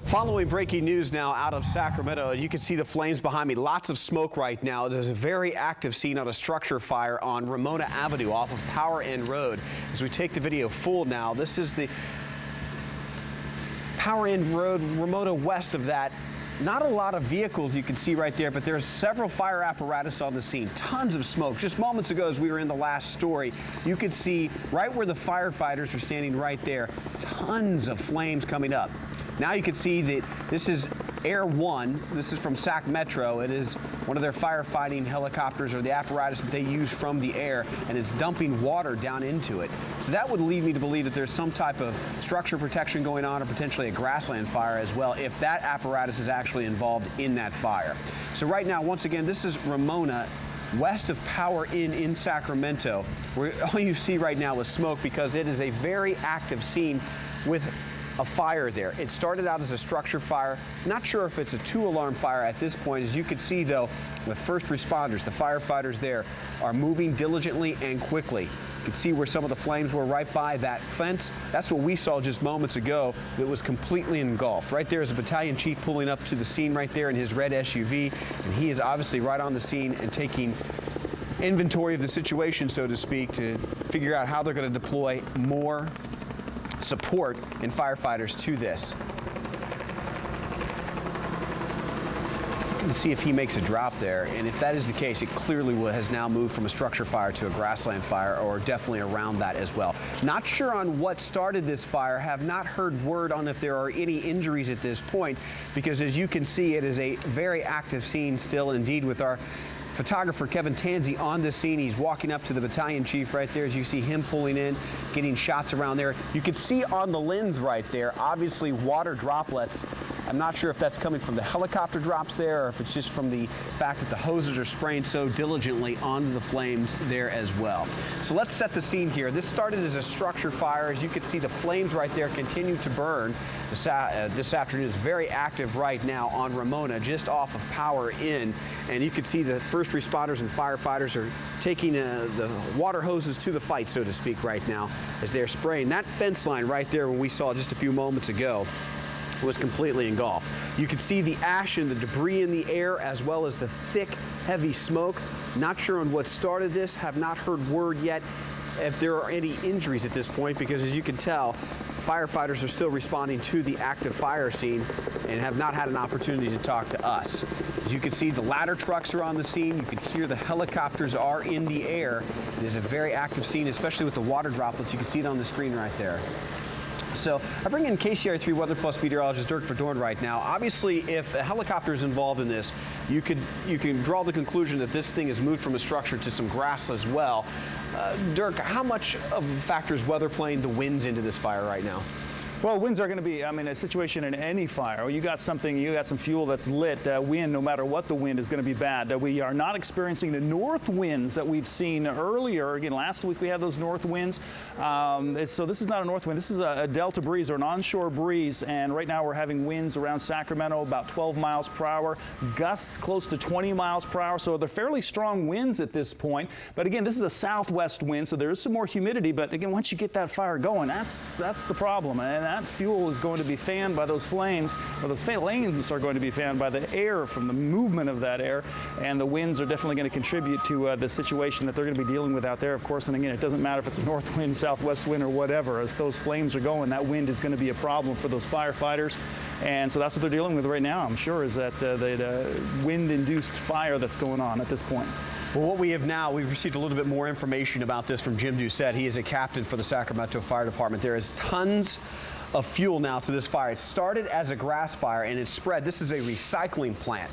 Following breaking news now out of Sacramento, you can see the flames behind me. Lots of smoke right now. There's a very active scene on a structure fire on Ramona Avenue off of Power End Road. As we take the video full now, this is the Power End Road, Ramona west of that. Not a lot of vehicles you can see right there, but there's several fire apparatus on the scene. Tons of smoke. Just moments ago, as we were in the last story, you could see right where the firefighters are standing right there, tons of flames coming up. Now you can see that this is Air One. This is from Sac Metro. It is one of their firefighting helicopters or the apparatus that they use from the air, and it's dumping water down into it. So that would lead me to believe that there's some type of structure protection going on, or potentially a grassland fire as well, if that apparatus is actually involved in that fire. So right now, once again, this is Ramona, west of Power Inn in Sacramento, where all you see right now is smoke because it is a very active scene with a fire there. It started out as a structure fire. Not sure if it's a 2-alarm fire at this point. As you can see, though, the first responders, the firefighters there, are moving diligently and quickly. You can see where some of the flames were right by that fence. That's what we saw just moments ago. That was completely engulfed. Right there is a battalion chief pulling up to the scene right there in his red SUV, and he is obviously right on the scene and taking inventory of the situation, so to speak, to figure out how they're going to deploy more support and firefighters to this. To see if he makes a drop there, and if that is the case, it clearly has now moved from a structure fire to a grassland fire, or definitely around that as well. Not sure on what started this fire, have not heard word on if there are any injuries at this point, because as you can see, it is a very active scene still. Indeed, with our photographer Kevin Tanzi on the scene. He's walking up to the battalion chief right there as you see him pulling in, getting shots around there. You can see on the lens right there, obviously water droplets. I'm not sure if that's coming from the helicopter drops there, or if it's just from the fact that the hoses are spraying so diligently onto the flames there as well. So let's set the scene here. This started as a structure fire. As you can see, the flames right there continue to burn. This afternoon is very active right now on Ramona, just off of Power Inn. And you can see the first responders and firefighters are taking the water hoses to the fight, so to speak, right now, as they're spraying. That fence line right there, when we saw just a few moments ago, was completely engulfed. You could see the ash and the debris in the air, as well as the thick, heavy smoke. Not sure on what started this, have not heard word yet if there are any injuries at this point, because as you can tell, firefighters are still responding to the active fire scene and have not had an opportunity to talk to us. As you can see, the ladder trucks are on the scene. You can hear the helicopters are in the air. It is a very active scene, especially with the water droplets. You can see it on the screen right there. So I bring in KCRA3 Weather Plus meteorologist Dirk Verdorn right now. Obviously, if a helicopter is involved in this, you can draw the conclusion that this thing has moved from a structure to some grass as well. Dirk, how much of a factor is weather playing the winds into this fire right now? Well, winds are going to be, a situation in any fire. You got some fuel that's lit, wind, no matter what the wind, is going to be bad. We are not experiencing the north winds that we've seen earlier. Again, last week we had those north winds. So this is not a north wind. This is a delta breeze or an onshore breeze. And right now we're having winds around Sacramento about 12 miles per hour, gusts close to 20 miles per hour. So they're fairly strong winds at this point. But again, this is a southwest wind, so there is some more humidity. But again, once you get that fire going, that's the problem. And that fuel is going to be fanned by those flames, or those flames are going to be fanned by the air from the movement of that air, and the winds are definitely going to contribute to the situation that they're going to be dealing with out there, of course. And again, it doesn't matter if it's a north wind, southwest wind, or whatever. As those flames are going, that wind is going to be a problem for those firefighters. And so that's what they're dealing with right now, I'm sure, is that the wind-induced fire that's going on at this point. Well, what we have now, we've received a little bit more information about this from Jim Doucette. He is a captain for the Sacramento Fire Department. There is tons of fuel now to this fire. It started as a grass fire and it's spread. This is a recycling plant.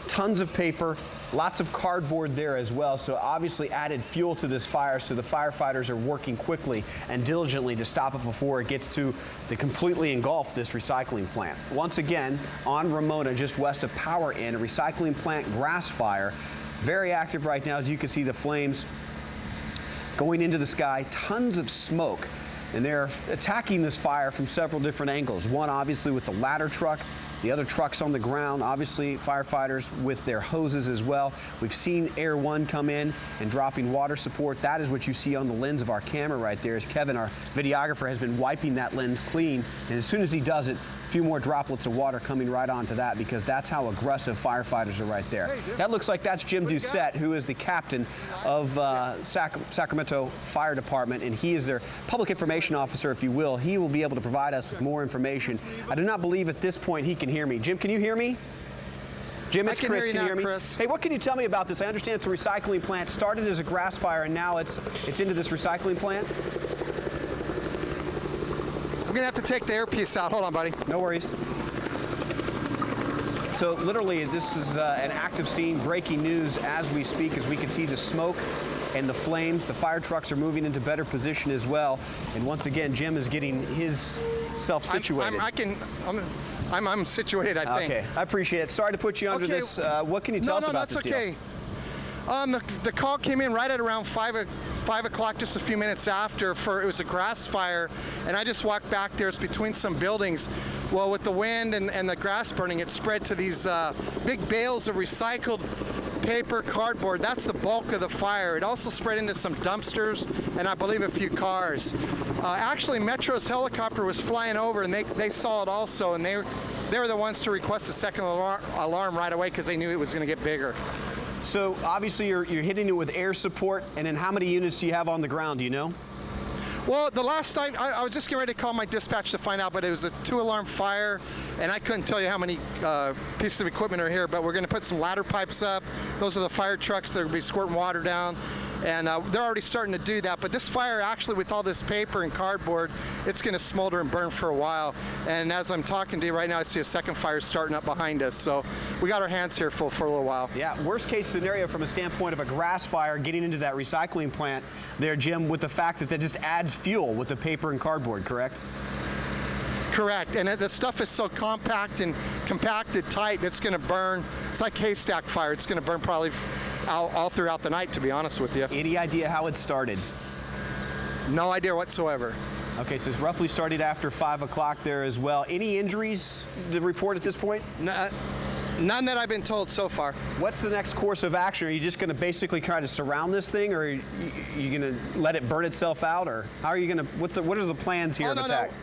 Tons of paper, lots of cardboard there as well. So obviously added fuel to this fire. So the firefighters are working quickly and diligently to stop it before it gets to the completely engulf this recycling plant. Once again, on Ramona, just west of Power Inn, a recycling plant grass fire. Very active right now. As you can see, the flames going into the sky, tons of smoke. And they're attacking this fire from several different angles. One, obviously, with the ladder truck. The other trucks on the ground, obviously firefighters with their hoses as well. We've seen Air One come in and dropping water support. That is what you see on the lens of our camera right there, as Kevin, our videographer, has been wiping that lens clean. And as soon as he does it, few more droplets of water coming right onto that, because that's how aggressive firefighters are right there. That looks like that's Jim Doucette, who is the captain of Sacramento Fire Department, and he is their public information officer, if you will. He will be able to provide us with more information. I do not believe at this point he can hear me. Jim, can you hear me? Jim, it's Chris. Can you hear me? Chris. Hey, what can you tell me about this? I understand it's a recycling plant. Started as a grass fire, and now it's into this recycling plant. I'm going to have to take the earpiece out. Hold on, buddy. No worries. So literally, this is an active scene, breaking news as we speak, as we can see the smoke and the flames. The fire trucks are moving into better position as well. And once again, Jim is getting his self situated. I'm situated, I think. Okay, I appreciate it. Sorry to put you under this. What can you tell us about this deal? No, that's okay. The call came in right at around 5 o'clock, just a few minutes after. It was a grass fire, and I just walked back there. It's between some buildings. Well, with the wind and the grass burning, it spread to these big bales of recycled paper, cardboard. That's the bulk of the fire. It also spread into some dumpsters and I believe a few cars. Actually, Metro's helicopter was flying over, and they saw it also, and they were the ones to request a second alarm right away because they knew it was going to get bigger. So obviously you're hitting it with air support, and then how many units do you have on the ground, do you know? Well, the last time, I was just getting ready to call my dispatch to find out, but it was a 2-alarm fire, and I couldn't tell you how many pieces of equipment are here, but we're going to put some ladder pipes up. Those are the fire trucks that will be squirting water down, and they're already starting to do that. But this fire, actually, with all this paper and cardboard, it's going to smolder and burn for a while. And as I'm talking to you right now, I see a second fire starting up behind us. So we got our hands here full for a little while. Yeah, worst case scenario from a standpoint of a grass fire getting into that recycling plant there, Jim, with the fact that just adds fuel with the paper and cardboard, correct? Correct, and the stuff is so compact and compacted tight that it's going to burn. It's like haystack fire. It's going to burn probably all throughout the night, to be honest with you. Any idea how it started? No idea whatsoever. Okay, so it's roughly started after 5 o'clock there as well. Any injuries to report at this point? None that I've been told so far. What's the next course of action? Are you just going to basically try to surround this thing, or are you going to let it burn itself out, or how are you going to? What are the plans here of attack? No.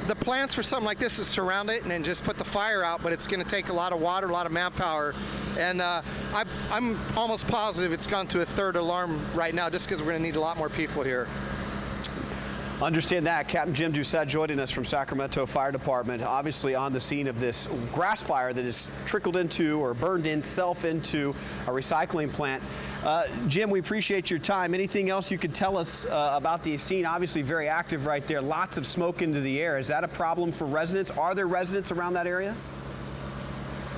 The plans for something like this is surround it and then just put the fire out, but it's going to take a lot of water, a lot of manpower, and I'm almost positive it's gone to a 3rd alarm right now, just because we're going to need a lot more people here. Understand that. Captain Jim Doucette joining us from Sacramento Fire Department, obviously on the scene of this grass fire that has trickled into or burned itself into a recycling plant. Jim, we appreciate your time. Anything else you could tell us about the scene? Obviously very active right there. Lots of smoke into the air. Is that a problem for residents? Are there residents around that area?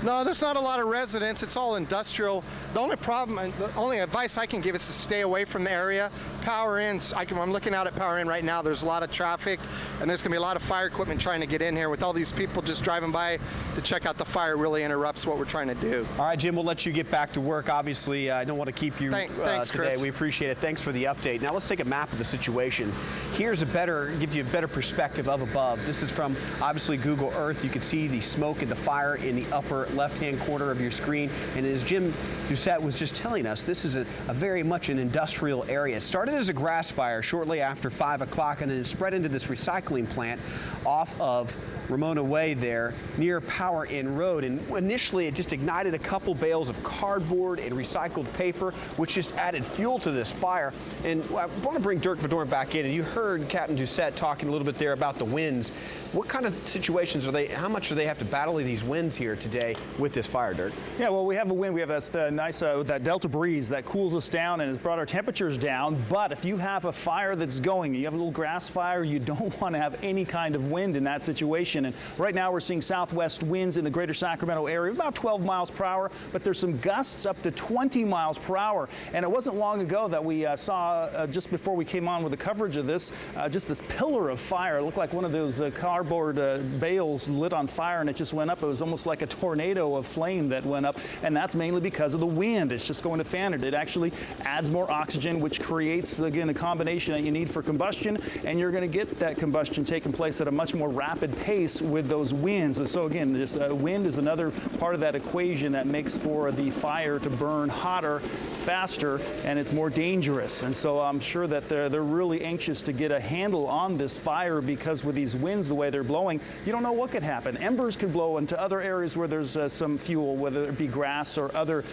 No, there's not a lot of residents. It's all industrial. The only problem, and the only advice I can give is to stay away from the area. Power Ins, I'm looking out at Power Inn right now. There's a lot of traffic, and there's going to be a lot of fire equipment trying to get in here. With all these people just driving by to check out the fire, it really interrupts what we're trying to do. All right, Jim, we'll let you get back to work. Obviously, I don't want to keep you Thanks, today. Chris. We appreciate it. Thanks for the update. Now let's take a map of the situation. Gives you a better perspective of above. This is from, obviously, Google Earth. You can see the smoke and the fire in the upper left-hand corner of your screen. And as Jim Doucette was just telling us, this is a very much an industrial area. It started as a grass fire shortly after 5 o'clock, and then it spread into this recycling plant off of Ramona Way there near Power Inn Road. And initially it just ignited a couple bales of cardboard and recycled paper, which just added fuel to this fire. And I want to bring Dirk Vadorn back in, and you heard Captain Doucette talking a little bit there about the winds. What kind of situations how much do they have to battle these winds here today with this fire, Dirk? Yeah, well, we have a wind. We have that nice that Delta breeze that cools us down and has brought our temperatures down. But if you have a fire that's going, you have a little grass fire, you don't want to have any kind of wind in that situation. And right now we're seeing southwest winds in the greater Sacramento area, about 12 miles per hour, but there's some gusts up to 20 miles per hour. And it wasn't long ago that we saw, just before we came on with the coverage of this, just this pillar of fire. It looked like one of those cardboard bales lit on fire, and it just went up. It was almost like a tornado. tornado of flame that went up, and that's mainly because of the wind. It's just going to fan it. It actually adds more oxygen, which creates, again, the combination that you need for combustion, and you're going to get that combustion taking place at a much more rapid pace with those winds. And so again, this wind is another part of that equation that makes for the fire to burn hotter, faster, and it's more dangerous. And so I'm sure that they're really anxious to get a handle on this fire, because with these winds the way they're blowing, you don't know what could happen. Embers could blow into other areas where there's some fuel, whether it be grass or other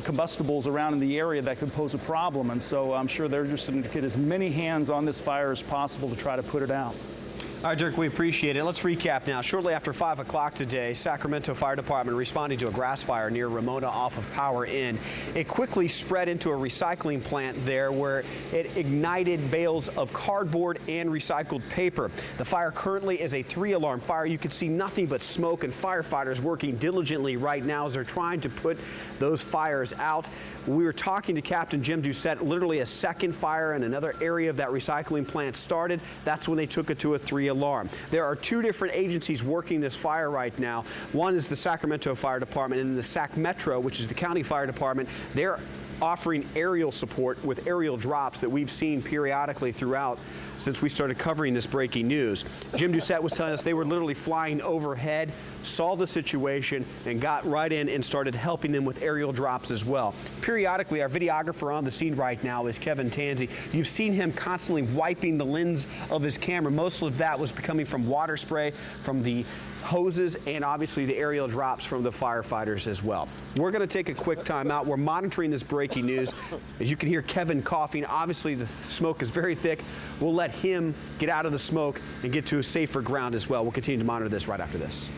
combustibles around in the area that could pose a problem. And so I'm sure they're just going to get as many hands on this fire as possible to try to put it out. All right, Dirk, we appreciate it. Let's recap now. Shortly after 5 o'clock today, Sacramento Fire Department responding to a grass fire near Ramona off of Power Inn. It quickly spread into a recycling plant there where it ignited bales of cardboard and recycled paper. The fire currently is a 3-alarm fire. You can see nothing but smoke, and firefighters working diligently right now as they're trying to put those fires out. We were talking to Captain Jim Doucette. Literally a second fire in another area of that recycling plant started. That's when they took it to a 3-alarm. There are 2 different agencies working this fire right now. One is the Sacramento Fire Department, and the Sac Metro, which is the county fire department. They're offering aerial support with aerial drops that we've seen periodically throughout since we started covering this breaking news. Jim Doucette was telling us they were literally flying overhead, saw the situation, and got right in and started helping them with aerial drops as well. Periodically, our videographer on the scene right now is Kevin Tanzi. You've seen him constantly wiping the lens of his camera. Most of that was coming from water spray from the hoses and obviously the aerial drops from the firefighters as well. We're going to take a quick time out. We're monitoring this breaking news. As you can hear Kevin coughing, obviously the smoke is very thick. We'll let him get out of the smoke and get to a safer ground as well. We'll continue to monitor this right after this.